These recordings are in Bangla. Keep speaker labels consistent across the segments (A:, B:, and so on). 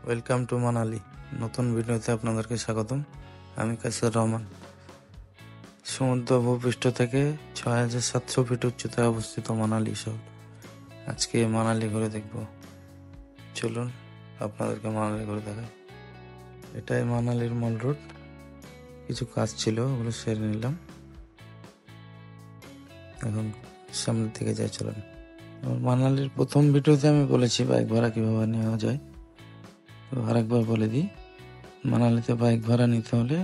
A: Welcome to Manali. নতুন ভিডিওতে আপনাদেরকে স্বাগতম। আমি কাসির রহমান। সমুদ্র ভূপৃষ্ঠ থেকে ৬,৭০০ ফিট উচ্চতায় অবস্থিত মানালি শহর। আজকে মানালি ঘুরে দেখব। চলুন আপনাদেরকে মানালি ঘুরে দেখাই। এটাই মানালির মল রোড। কিছু কাজ ছিল, ওগুলো সেরে নিলাম। এখন সামনের দিকে যাই, চলুন। মানালির প্রথম ভিডিওতে আমি বলেছি বাইক ভাড়া কিভাবে নেওয়া যায়, তো আরেকবার বলে দিই। মানালিতে বাইক ভাড়া নিতে হলে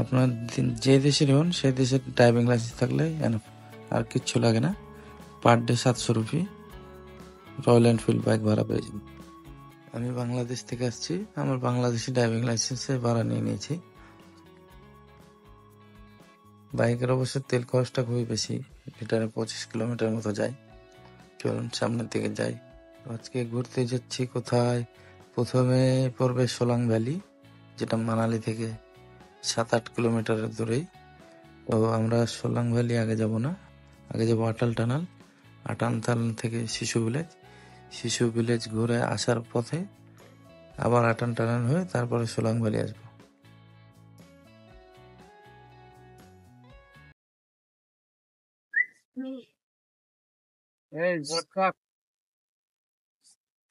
A: আপনার যে দেশের হন সেই দেশের ড্রাইভিং লাইসেন্স থাকলে এনাফ, আর কিচ্ছু লাগে না। Per day 700 rupee royal Enfield bike ভাড়া পেয়ে যাবেন। আমি বাংলাদেশ থেকে আসছি, আমার বাংলাদেশি ড্রাইভিং লাইসেন্সে ভাড়া নিয়ে নিয়েছি। বাইকের অবশ্য তেল খরচটা খুবই বেশি, লিটারে 25 কিলোমিটার মতো যায়। চলুন সামনের দিকে যাই। আজকে ঘুরতে যাচ্ছি কোথায়? প্রথমে পড়বে সোলাং ভ্যালি, যেটা মানালি থেকে 7-8 কিলোমিটারের দূরেই। তো আমরা সোলাং ভ্যালি আগে যাব না, আগে যাবো আটাল টানাল। আটাল টানাল থেকে শিশু ভিলেজ ঘুরে আসার পথে আবার আটাল টানাল হয়ে তারপরে সোলাং ভ্যালি আসবো।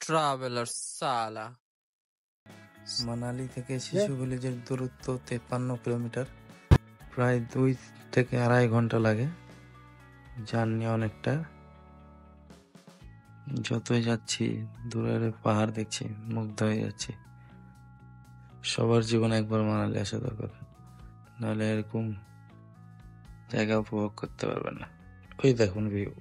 B: ট্রাভেলার সালা।
A: মানালি থেকে শিশু ভিলেজের দূরত্ব 53 কিলোমিটার, প্রায় 2 থেকে 2.5 ঘন্টা লাগে। জার্নি অনেকটা। যতই যাচ্ছি দূরের পাহাড় দেখছি, মুগ্ধ হয়ে যাচ্ছি। সবার জীবনে একবার মানালি আসা দরকার, নাহলে এরকম জায়গা উপভোগ করতে পারবেন না। ওই দেখুন ভিউ।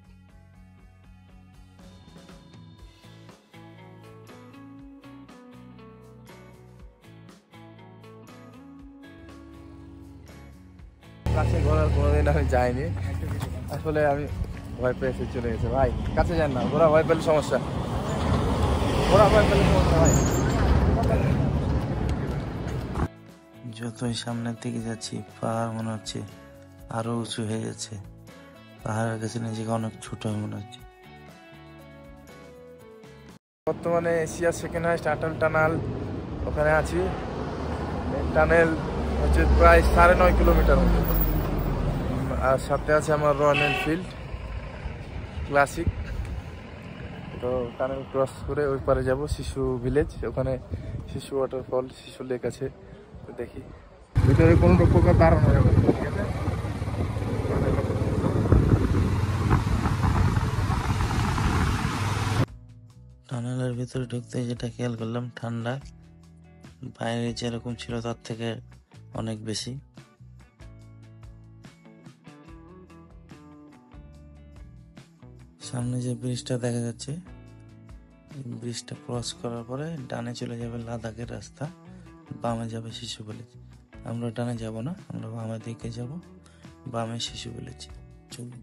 C: কাছে ঘোরার কোনোদিন আমি যাইনি, আসলে আমি ভয় পেয়েছি, চলে গেছে। ভাই কাছে যান না, ঘোরা ভয় পেলে সমস্যা, ঘোরা ভয় পেলে সমস্যা ভাই।
A: যতই সামনের দিকে যাচ্ছি পাহাড় মনে হচ্ছে আরো উঁচু হয়ে যাচ্ছে। পাহাড়ের কাছে নিজেকে অনেক ছোট মনে হচ্ছে।
C: বর্তমানে এশিয়ার সেকেন্ড হাইস্ট আটাল টানাল, ওখানে আছি। টানেল হচ্ছে প্রায় 9.5 কিলোমিটার মতো, আর সাথে আছে আমার রয়্যাল এনফিল্ড ক্লাসিক। তো টানেল ক্রস করে ওই পারে যাব শিশু ভিলেজ, ওখানে শিশু ওয়াটারফল, শিশু লেক আছে। তো দেখি ভিতরে কোনো প্রকার দাঁড়ানো যাবে, ঠিক আছে?
A: টানেলের ভিতরে ঢুকতে যেটা খেয়াল করলাম, ঠান্ডা বাইরে যেরকম ছিল তার থেকে অনেক বেশি। সামনে যে ব্রিজটা দেখা যাচ্ছে, ব্রিজটা ক্রস করার পরে ডানে চলে যাবে লাদাখের রাস্তা, বামে যাবে শিশু ভিলেজ। আমরা ডানে যাব না, আমরা বামের দিকে যাব, বামে শিশু ভিলেজ। চলুন।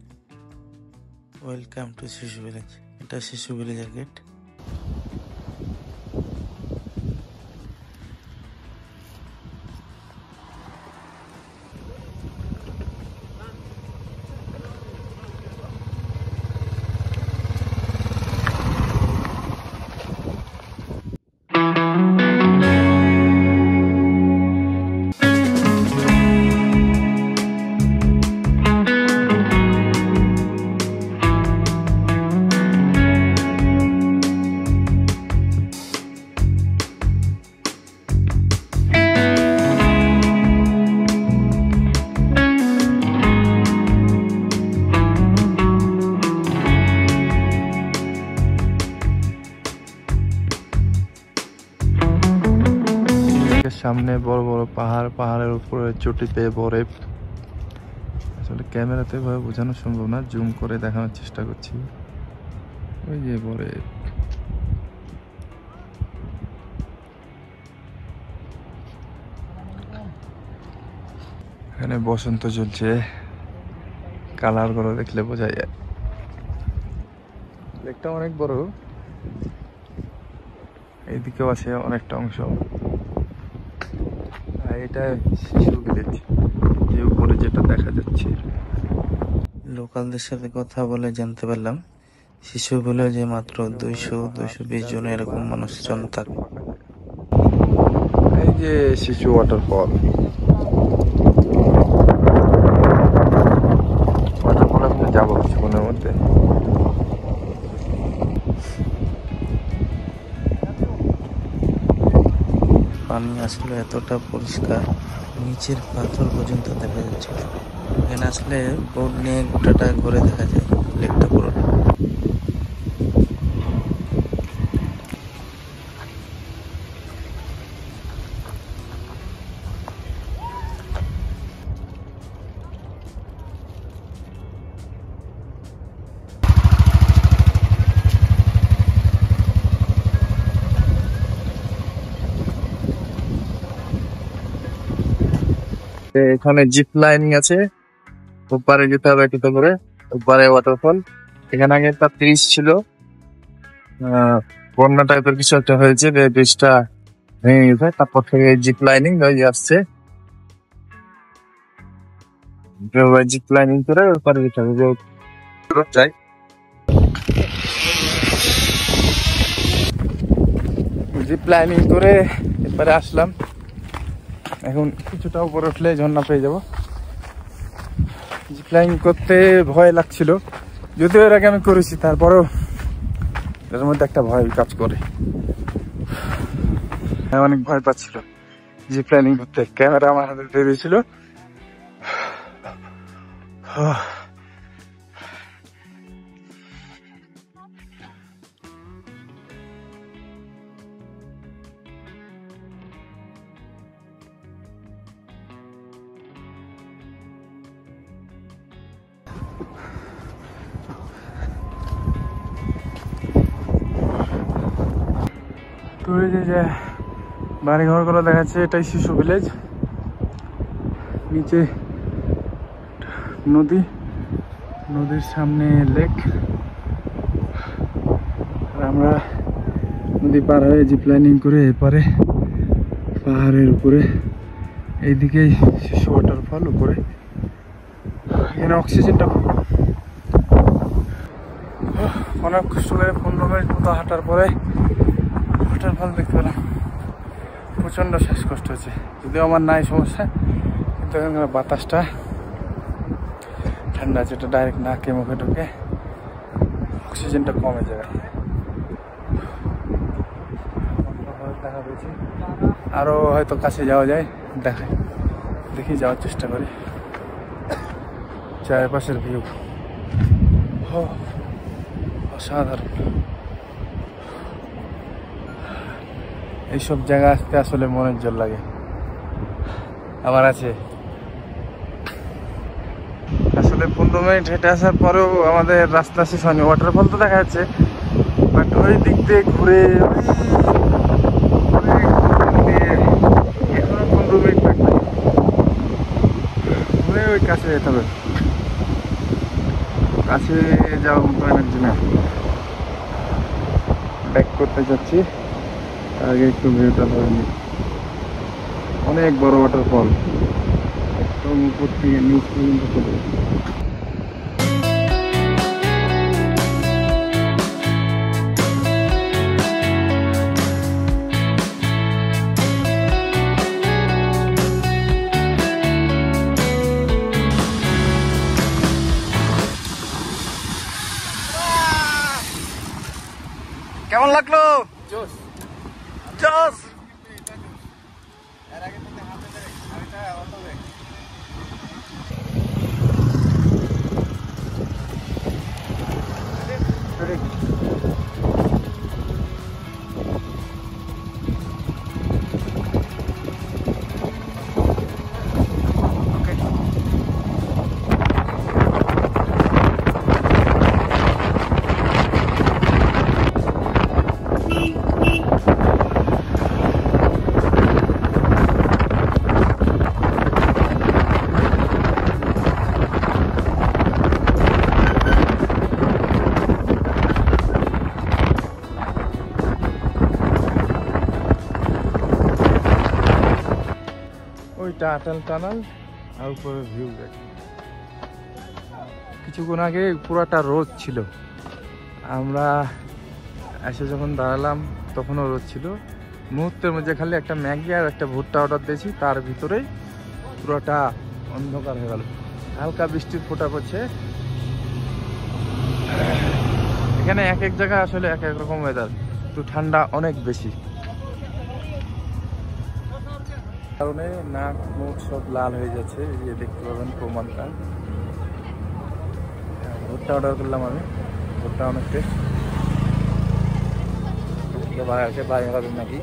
A: ওয়েলকাম টু শিশু ভিলেজ। এটা শিশু ভিলেজের গেট।
C: সামনে বড় বড় পাহাড়, পাহাড়ের উপরে চটিতে বরফ। আসলে ক্যামেরাতে ভাবে বোঝানো সম্ভব না, জুম করে দেখানোর চেষ্টা করছি। ওই যে বরফ, এখানে বসন্ত চলছে, কালার করে দেখলে বোঝা যায়। লেকটা অনেক বড়, এইদিকেও আছে অনেকটা অংশ। এটা শিশু ভিলেজ, যে উপরে যেটা দেখা যাচ্ছে।
A: লোকালদের সাথে কথা বলে জানতে পারলাম শিশু ভিলেজে মাত্র 200-220 জন এরকম মানুষজন থাকে।
C: যে শিশু ওয়াটারফল, ওয়াটারফল আপনি যাবো কিছুক্ষণের মধ্যে।
A: পানি আসলে এতটা পরিষ্কার, নিচের পাথর পর্যন্ত দেখা যাচ্ছে। এখানে আসলে বোট নিয়ে গোটাটা ঘুরে দেখা যায় লেকটা পুরো।
C: এখানে জিপ লাইনিং আছে, ওপারে যেতে হবে একটু করে, ওপারে ওয়াটারফল। এখানে আগে একটা ব্রিজ ছিল, বন্যা টাইপের কিছু একটা হয়েছে, ব্রিজটা ভেঙে গেছে। তারপর থেকে জিপ লাইনিং আসছে, জিপ লাইনিং করে ওপারে যেতে হবে। যাই, জিপ লাইনিং করে এবারে আসলাম। এখন কিছুটা উপরে উঠলে ঝর্ণা পেয়ে যাবো। জিপ লাইনিং করতে ভয় লাগছিল, যদিও এর আগে আমি করেছি, তারপরেও এর মধ্যে একটা ভয় কাজ করে। অনেক ভয় পাচ্ছিল জিপ লাইনিং করতে। ক্যামেরা আমার হাতে দিয়ে দিয়েছিল। তো এই যে বাড়ি ঘরগুলো দেখাচ্ছে, এটাই শিশু ভিলেজ। নিচে নদী, নদীর সামনে লেক, আর আমরা নদী পার হয়ে জিপ লাইনিং করে এপারে পাহাড়ের উপরে। এইদিকেই শিশু ওয়াটারফল উপরে। এখানে অক্সিজেনটা খুব কম। অনেক কষ্ট করে 15 মিনিট মতো হাঁটার পরে ওয়াটারফল দেখতে পেলাম। প্রচণ্ড শ্বাসকষ্ট হচ্ছে, যদিও আমার নাই সমস্যা, কিন্তু এখানকার বাতাসটা ঠান্ডা, যেটা ডাইরেক্ট নাকে মুখে ঢুকে অক্সিজেনটা কমে যায়। দেখা পেয়েছি, আরও হয়তো কাছে যাওয়া যায়, দেখি যাওয়ার চেষ্টা করি। চারপাশের ভিউ অসাধারণ। এইসব জায়গা আসতে আসলে মনের জোর লাগে। আবার আছে আসলে 15 মিনিট হেঁটে আসার পরেও আমাদের রাস্তা শেষ হয়নি। ওয়াটারফল তো দেখা যাচ্ছে, বাট ওই দিক দিয়ে ঘুরে 15 মিনিট লাগবে, ঘুরে ওই কাছে যেতে হবে। কাছে যাওয়ার মতো এনার্জি না, ব্যাক করতে যাচ্ছি। আগে একটু ভিউটা ধরে নিই। অনেক বড় ওয়াটারফল, একদম উপর থেকে নিচ পর্যন্ত চলে গেছে। কেমন লাগলো? জোস জোস। ওইটা আটাল টানাল, আর উপরে ভিউ দেখ। কিছুক্ষণ আগে পুরাটা রোদ ছিল, আমরা এসে যখন দাঁড়ালাম তখনও রোদ ছিল। মুহূর্তের মধ্যে খালি একটা ম্যাগি আর একটা ভুট্টা অর্ডার দিয়েছি, তার ভিতরেই পুরোটা অন্ধকার হয়ে গেল। হালকা বৃষ্টির ফোঁটা পড়ছে। এখানে এক এক জায়গায় আসলে এক এক রকম ওয়েদার, একটু ঠান্ডা অনেক বেশি, কারণে নাক মুখ সব লাল হয়ে যাচ্ছে। এই যে দেখতে পাবেন প্রমাণটা। ভুট্টা অর্ডার করলাম আমি, ভুট্টা অনেক টেস্ট। ভাই হবে নাকি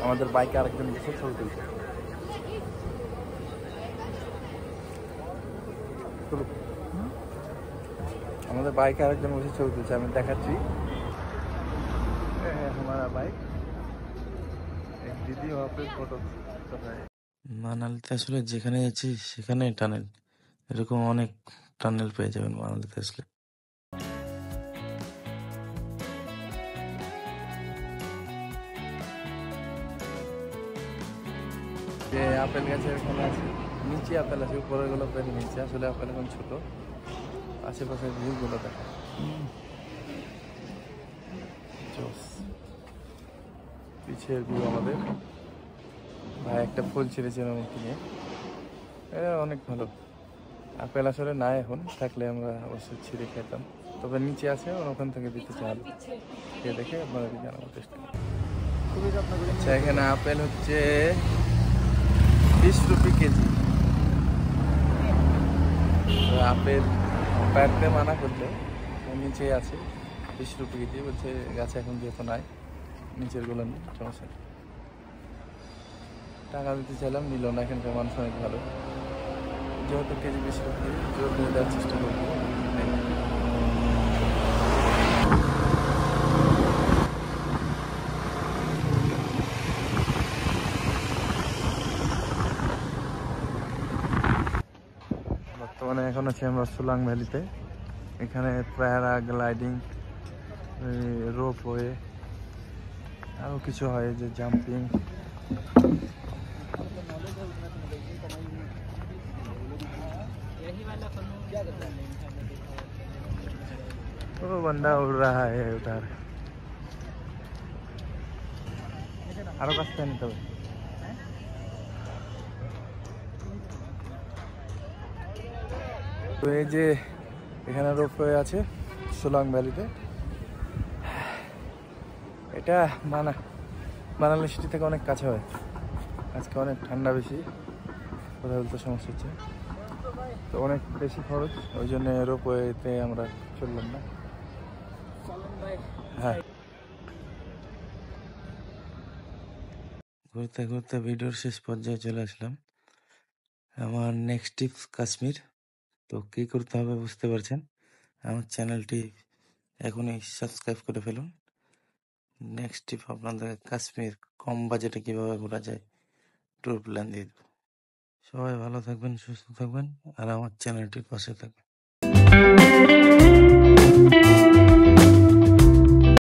C: আমাদের বাইকে আরেকজন বসে ছবি তুলছে। আমাদের বাইকে আরেকজন বসে ছবি তুলছে, আমি দেখাচ্ছি। हमारा बाइक एक दीदी वहाँ पे फोटो कर रहे हैं।
A: মানালিতে আসলে যেখানে যাচ্ছি সেখানে টানেল, এরকম অনেক টানেল পেয়ে যাবেন মানালিতে আসলে।
C: যে আপেল গাছের এখানে আছে, নিচে আপেল আছে, উপরে গুলো আপেল নিচে, আসলে আপেল এখন ছোট। আশেপাশের ভিউগুলো দেখা পিছের ভিউ আমাদের। ভাই একটা ফুল ছিঁড়েছিল মুখে নিয়ে, অনেক ভালো। আপেল আসলে নাই, এখন থাকলে আমরা অবশ্যই ছিঁড়ে খেতাম, তবে নিচে আছে, ওখান থেকে দিতে চাই। খেয়ে দেখে আপনাদের জানাবো চেষ্টা। আচ্ছা, এখানে আপেল হচ্ছে 20 রুপি কেজি। আপেল পাড়তে মানা করলে নিচে আছে 20 রুপি কেজি, বলছে গাছে এখন যেহেতু নাই, নিচের গুলো নেই, সমস্যা নেই। টাকা দিতে চাইলাম, নিল না। এখানকার মানুষ অনেক ভালো, যেহেতু কেজি 20 রুপি জোর করে দেওয়ার চেষ্টা করবো। বর্তমানে এখন আছি আমরা সোলাং ভ্যালিতে। এখানে প্যারাগ্লাইডিং, রোপওয়ে, আরও কিছু হয়, যে জাম্পিং। वो बंदा उड़ रहा है उधर, আরো কাছে নিতে হবে। তো এই যে এখানে রোপওয়ে আছে সোলাং ভ্যালিতে। এটা মানালি সিটি থেকে অনেক কাছে হয়। আজকে অনেক ঠান্ডা বেশি, কথা বলতে সমস্যা হচ্ছে, তো অনেক বেশি খরচ, ওই জন্য রোপওয়েতে আমরা চললাম না। হ্যাঁ,
A: ঘুরতে ঘুরতে ভিডিওর শেষ পর্যায়ে চলে আসলাম। আমার নেক্সট ট্রিপ কাশ্মীর। তো কী করতে হবে বুঝতে পারছেন, আমার চ্যানেলটি এখনই সাবস্ক্রাইব করে ফেলুন। নেক্সট ট্রিপ আপনাদের কাশ্মীর, কম বাজেটে কীভাবে ঘোরা যায় ট্যুর প্ল্যান দিয়ে দেবো। সবাই ভালো থাকবেন, সুস্থ থাকবেন, আর আমার চ্যানেলটির পাশে থাকবেন।